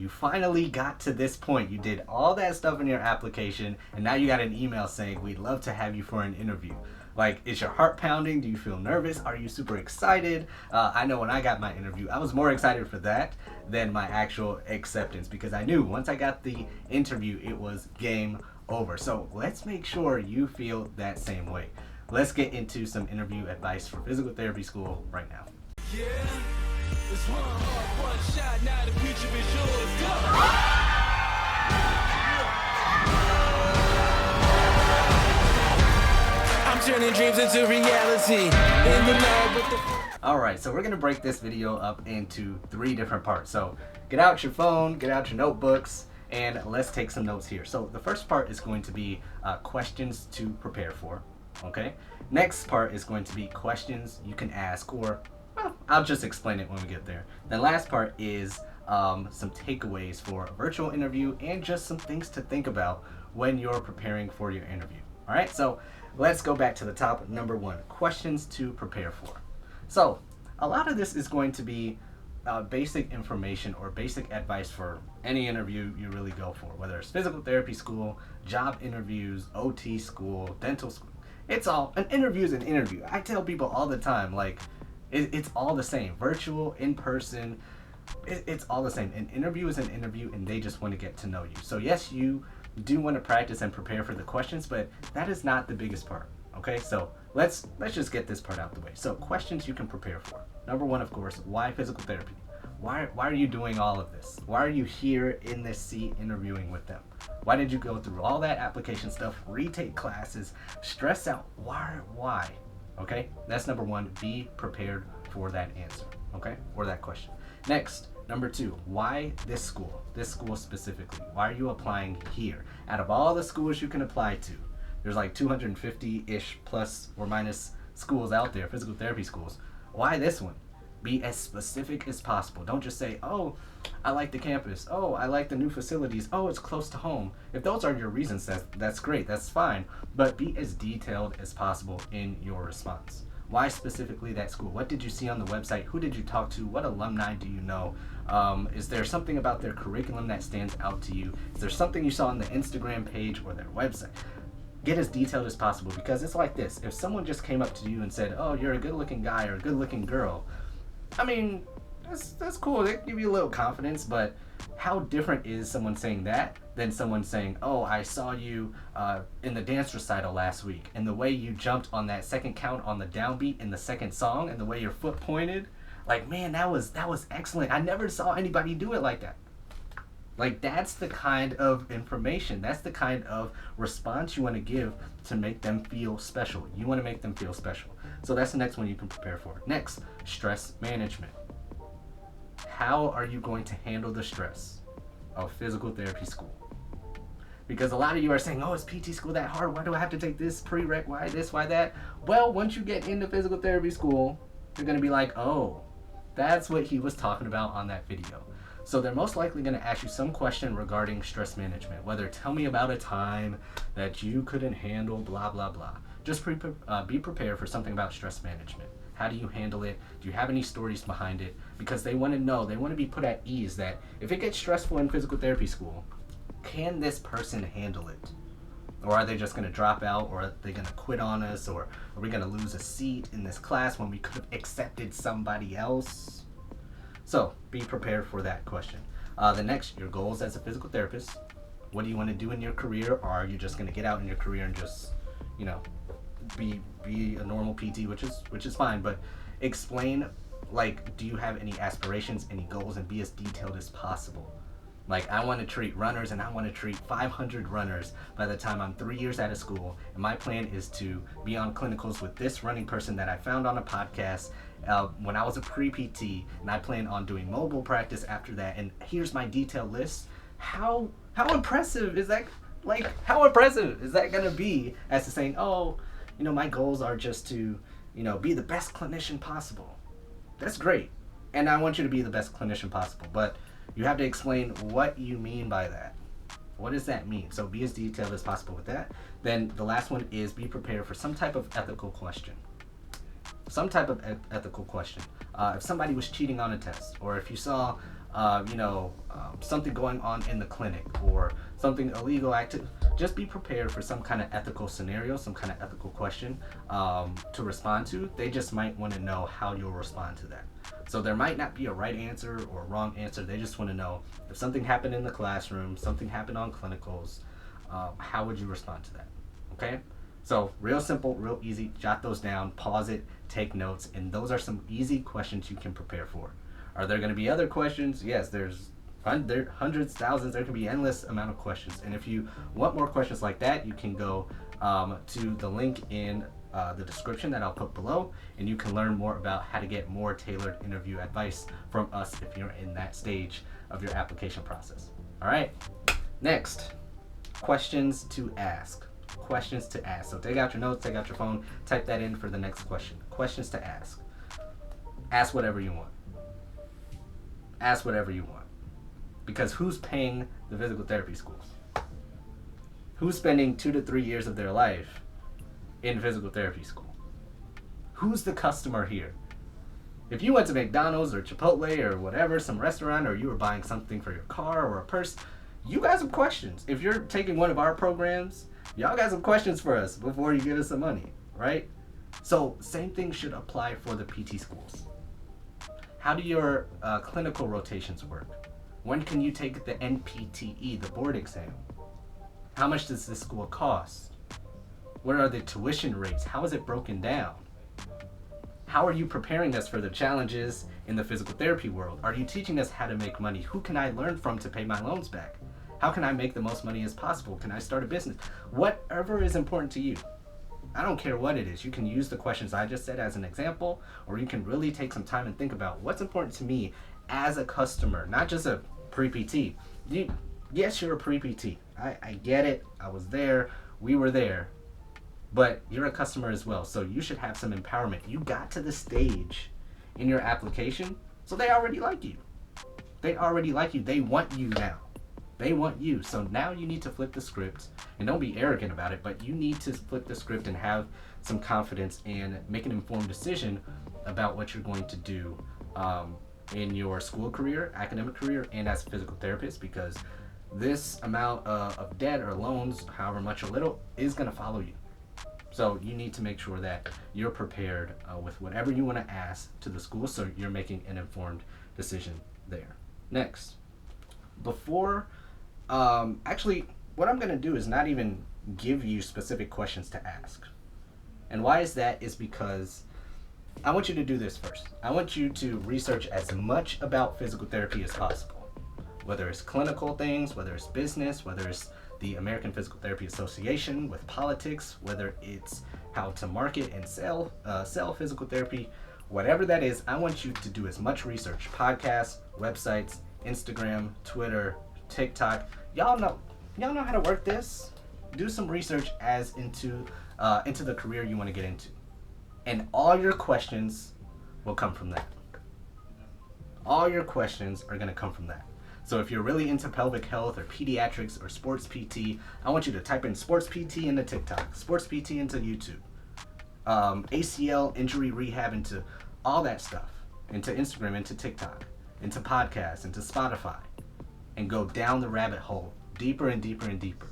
You finally got to this point. You did all that stuff in your application, and now you got an email saying, we'd love to have you for an interview. Like, is your heart pounding? Do you feel nervous? Are you super excited? I know when I got my interview, I was more excited for that than my actual acceptance, because I knew once I got the interview, it was game over. So let's make sure you feel that same way. Let's get into some interview advice for physical therapy school right now. Yeah, it's one heart, one shot, now the future is yours. Go! I'm turning dreams into reality. In the lab with the... Alright, so we're going to break this video up into 3 different parts. So get out your phone, get out your notebooks, and let's take some notes here. So the first part is going to be questions to prepare for. Okay? Next part is going to be questions you can ask, or well, I'll just explain it when we get there. The last part is some takeaways for a virtual interview and just some things to think about when you're preparing for your interview. All right, so let's go back to the top. Number 1, questions to prepare for. So a lot of this is going to be basic information or basic advice for any interview you really go for, whether it's physical therapy school, job interviews, OT school, dental school. It's all, an interview is an interview. I tell people all the time, like, it's all the same. Virtual, in person, it's all the same. An interview is an interview, and they just want to get to know you. So yes, you do want to practice and prepare for the questions, but that is not the biggest part. Okay, so let's just get this part out the way. So questions you can prepare for. Number 1, of course, why physical therapy? Why are you doing all of this? Why are you here in this seat interviewing with them? Why did you go through all that application stuff, retake classes, stress out? Why? Okay, that's number 1. Be prepared for that answer, okay, or that question. Next, number 2, why this school? This school specifically. Why are you applying here? Out of all the schools you can apply to, there's like 250-ish plus or minus schools out there, physical therapy schools. Why this one? Be as specific as possible. Don't just say, oh, I like the campus. Oh, I like the new facilities. Oh, it's close to home. If those are your reasons, that's great. That's fine. But be as detailed as possible in your response. Why specifically that school? What did you see on the website? Who did you talk to? What alumni do you know? Is there something about their curriculum that stands out to you? Is there something you saw on the Instagram page or their website? Get as detailed as possible, because it's like this. If someone just came up to you and said, oh, you're a good-looking guy or a good-looking girl, I mean, that's cool. They give you a little confidence, but how different is someone saying that than someone saying, oh, I saw you in the dance recital last week, and the way you jumped on that second count on the downbeat in the second song, and the way your foot pointed, like, man, that was excellent. I never saw anybody do it like that. Like, that's the kind of information, that's the kind of response you want to give to make them feel special. You want to make them feel special. So that's the next one you can prepare for. Next, stress management. How are you going to handle the stress of physical therapy school? Because a lot of you are saying, oh, is PT school that hard? Why do I have to take this prereq? Why this? Why that? Well, once you get into physical therapy school, you're going to be like, oh, that's what he was talking about on that video. So they're most likely going to ask you some question regarding stress management, whether tell me about a time that you couldn't handle blah, blah, blah. Just be prepared for something about stress management. How do you handle it? Do you have any stories behind it? Because they want to know, they want to be put at ease that if it gets stressful in physical therapy school, can this person handle it? Or are they just going to drop out, or are they going to quit on us, or are we going to lose a seat in this class when we could have accepted somebody else? So be prepared for that question. The next, your goals as a physical therapist. What do you want to do in your career? Or are you just going to get out in your career and just, you know, be a normal PT, which is fine, but explain, like, do you have any aspirations, any goals, and be as detailed as possible. Like, I want to treat runners, and I want to treat 500 runners by the time I'm 3 years out of school, and my plan is to be on clinicals with this running person that I found on a podcast when I was a pre-PT, and I plan on doing mobile practice after that, and here's my detailed list. How impressive is that? Like, how impressive is that going to be as to saying, oh, you know, my goals are just to, you know, be the best clinician possible. That's great, and I want you to be the best clinician possible, but you have to explain what you mean by that. What does that mean? So be as detailed as possible with that. Then the last one is be prepared for some type of ethical question. Some type of ethical question. If somebody was cheating on a test, or if you saw something going on in the clinic or something illegal active. Just be prepared for some kind of ethical scenario, some kind of ethical question to respond to. They just might want to know how you'll respond to that. So there might not be a right answer or a wrong answer. They just want to know if something happened in the classroom, something happened on clinicals, how would you respond to that? Okay? So real simple, real easy. Jot those down, pause it, take notes, and those are some easy questions you can prepare for. Are there going to be other questions? Yes, there's hundreds, thousands. There can be endless amount of questions. And if you want more questions like that, you can go to the link in the description that I'll put below, and you can learn more about how to get more tailored interview advice from us if you're in that stage of your application process. All right. Next, questions to ask. Questions to ask. So take out your notes, take out your phone, type that in for the next question. Questions to ask. Ask whatever you want. Ask whatever you want. Because who's paying the physical therapy schools? Who's spending 2 to 3 years of their life in physical therapy school? Who's the customer here? If you went to McDonald's or Chipotle or whatever, some restaurant, or you were buying something for your car or a purse, you got some questions. If you're taking one of our programs, y'all got some questions for us before you give us some money, right? So same thing should apply for the PT schools. How do your clinical rotations work? When can you take the NPTE, the board exam? How much does this school cost? What are the tuition rates? How is it broken down? How are you preparing us for the challenges in the physical therapy world? Are you teaching us how to make money? Who can I learn from to pay my loans back? How can I make the most money as possible? Can I start a business? Whatever is important to you. I don't care what it is. You can use the questions I just said as an example, or you can really take some time and think about what's important to me as a customer, not just a pre-PT. Yes, you're a pre-PT. I get it. I was there. We were there. But you're a customer as well, so you should have some empowerment. You got to the stage in your application, so they already like you. They already like you. They want you now. They want you. So now you need to flip the script, and don't be arrogant about it, but you need to flip the script and have some confidence and make an informed decision about what you're going to do in your school career, academic career, and as a physical therapist, because this amount of debt or loans, however much or little, is going to follow you. So you need to make sure that you're prepared with whatever you want to ask to the school, so you're making an informed decision there. Next, before actually, what I'm going to do is not even give you specific questions to ask. And why is that? Is because I want you to do this first. I want you to research as much about physical therapy as possible. Whether it's clinical things, whether it's business, whether it's the American Physical Therapy Association with politics, whether it's how to market and sell physical therapy, whatever that is, I want you to do as much research. Podcasts, websites, Instagram, Twitter, TikTok. Y'all know how to work this. Do some research as into the career you want to get into, and all your questions will come from that. All your questions are going to come from that. So if you're really into pelvic health or pediatrics or sports PT, I want you to type in sports PT into TikTok, sports PT into YouTube, ACL injury rehab into all that stuff, into Instagram, into TikTok, into podcasts, into Spotify, and go down the rabbit hole deeper and deeper and deeper.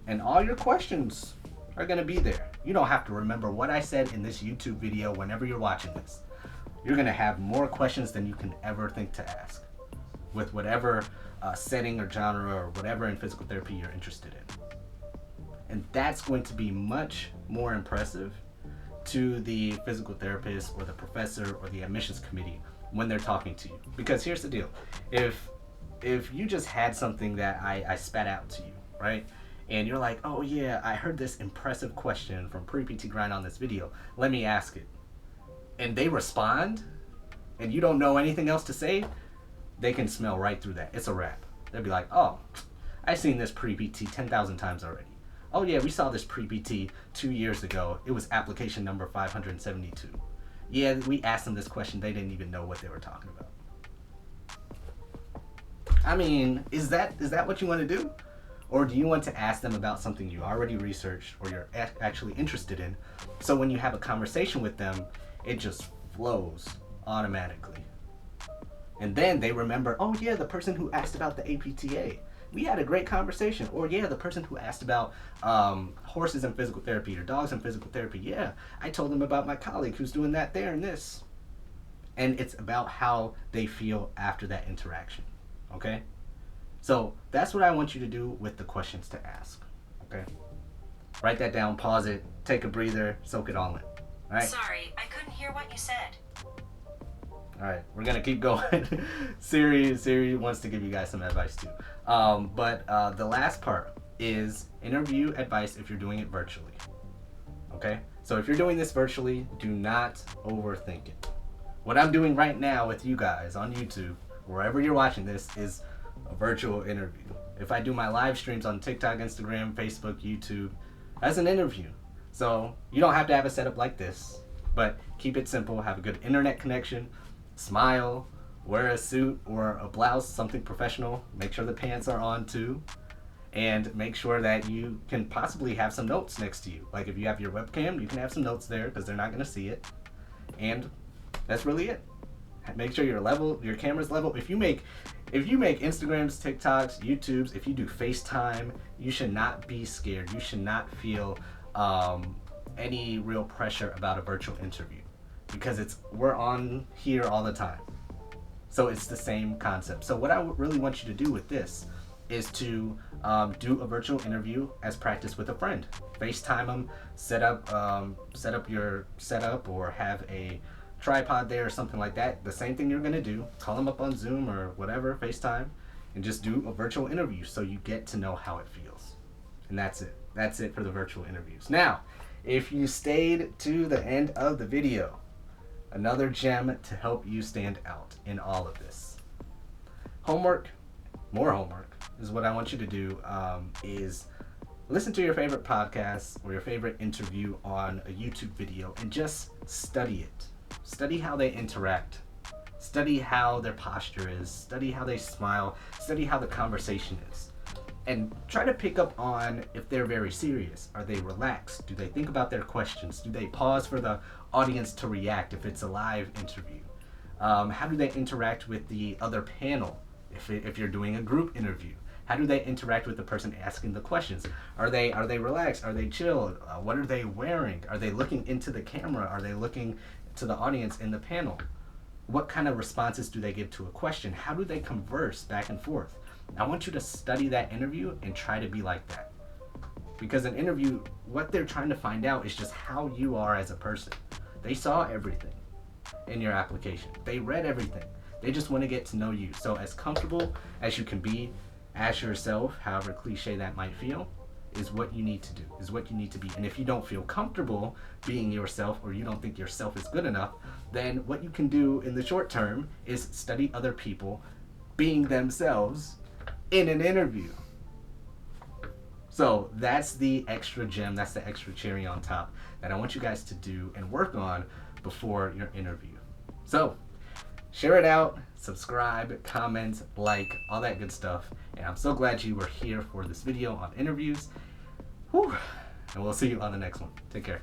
And all your questions are going to be there. You don't have to remember what I said in this YouTube video whenever you're watching this. You're going to have more questions than you can ever think to ask with whatever setting or genre or whatever in physical therapy you're interested in. And that's going to be much more impressive to the physical therapist or the professor or the admissions committee when they're talking to you. Because here's the deal. If you just had something that I spat out to you, right? And you're like, oh yeah, I heard this impressive question from Pre-PT Grind on this video. Let me ask it. And they respond, and you don't know anything else to say, they can smell right through that. It's a wrap. They'll be like, oh, I've seen this Pre-PT 10,000 times already. Oh yeah, we saw this Pre-PT 2 years ago. It was application number 572. Yeah, we asked them this question. They didn't even know what they were talking about. I mean, is that what you want to do? Or do you want to ask them about something you already researched or you're actually interested in? So when you have a conversation with them, it just flows automatically. And then they remember, oh yeah, the person who asked about the APTA. We had a great conversation. Or yeah, the person who asked about horses and physical therapy or dogs and physical therapy. Yeah, I told them about my colleague who's doing that there and this. And it's about how they feel after that interaction. Okay? So that's what I want you to do with the questions to ask. Okay? Write that down, pause it, take a breather, soak it all in. All right? Sorry, I couldn't hear what you said. All right, we're gonna keep going. Siri wants to give you guys some advice too. But the last part is interview advice if you're doing it virtually. Okay, so if you're doing this virtually, do not overthink it. What I'm doing right now with you guys on YouTube, wherever you're watching this, is a virtual interview. If I do my live streams on TikTok, Instagram, Facebook, YouTube, that's an interview. So you don't have to have a setup like this, but keep it simple. Have a good internet connection. Smile, wear a suit or a blouse, something professional. Make sure the pants are on too. And make sure that you can possibly have some notes next to you. Like if you have your webcam, you can have some notes there because they're not going to see it. And that's really it. Make sure your camera's level. If you make Instagrams, TikToks, YouTubes, if you do FaceTime, you should not be scared. You should not feel any real pressure about a virtual interview. Because we're on here all the time. So it's the same concept. So what I really want you to do with this is to do a virtual interview as practice with a friend. FaceTime them, set up your setup or have a tripod there or something like that. The same thing you're gonna do. Call them up on Zoom or whatever, FaceTime, and just do a virtual interview so you get to know how it feels. And that's it. That's it for the virtual interviews. Now, if you stayed to the end of the video, another gem to help you stand out in all of this. More homework is what I want you to do is listen to your favorite podcast or your favorite interview on a YouTube video and just study it. Study how they interact. Study how their posture is. Study how they smile. Study how the conversation is. And try to pick up on if they're very serious. Are they relaxed? Do they think about their questions? Do they pause for the audience to react if it's a live interview? How do they interact with the other panel if you're doing a group interview? How do they interact with the person asking the questions? Are they relaxed? Are they chilled? What are they wearing? Are they looking into the camera? Are they looking to the audience in the panel? What kind of responses do they give to a question? How do they converse back and forth? I want you to study that interview and try to be like that. Because an interview, what they're trying to find out is just how you are as a person. They saw everything in your application. They read everything. They just want to get to know you. So as comfortable as you can be as yourself, however cliche that might feel, is what you need to do, is what you need to be. And if you don't feel comfortable being yourself or you don't think yourself is good enough, then what you can do in the short term is study other people being themselves in an interview. So that's the extra gem, that's the extra cherry on top that I want you guys to do and work on before your interview. So share it out, subscribe, comment, like, all that good stuff. And I'm so glad you were here for this video on interviews. Whew. And we'll see you on the next one. Take care.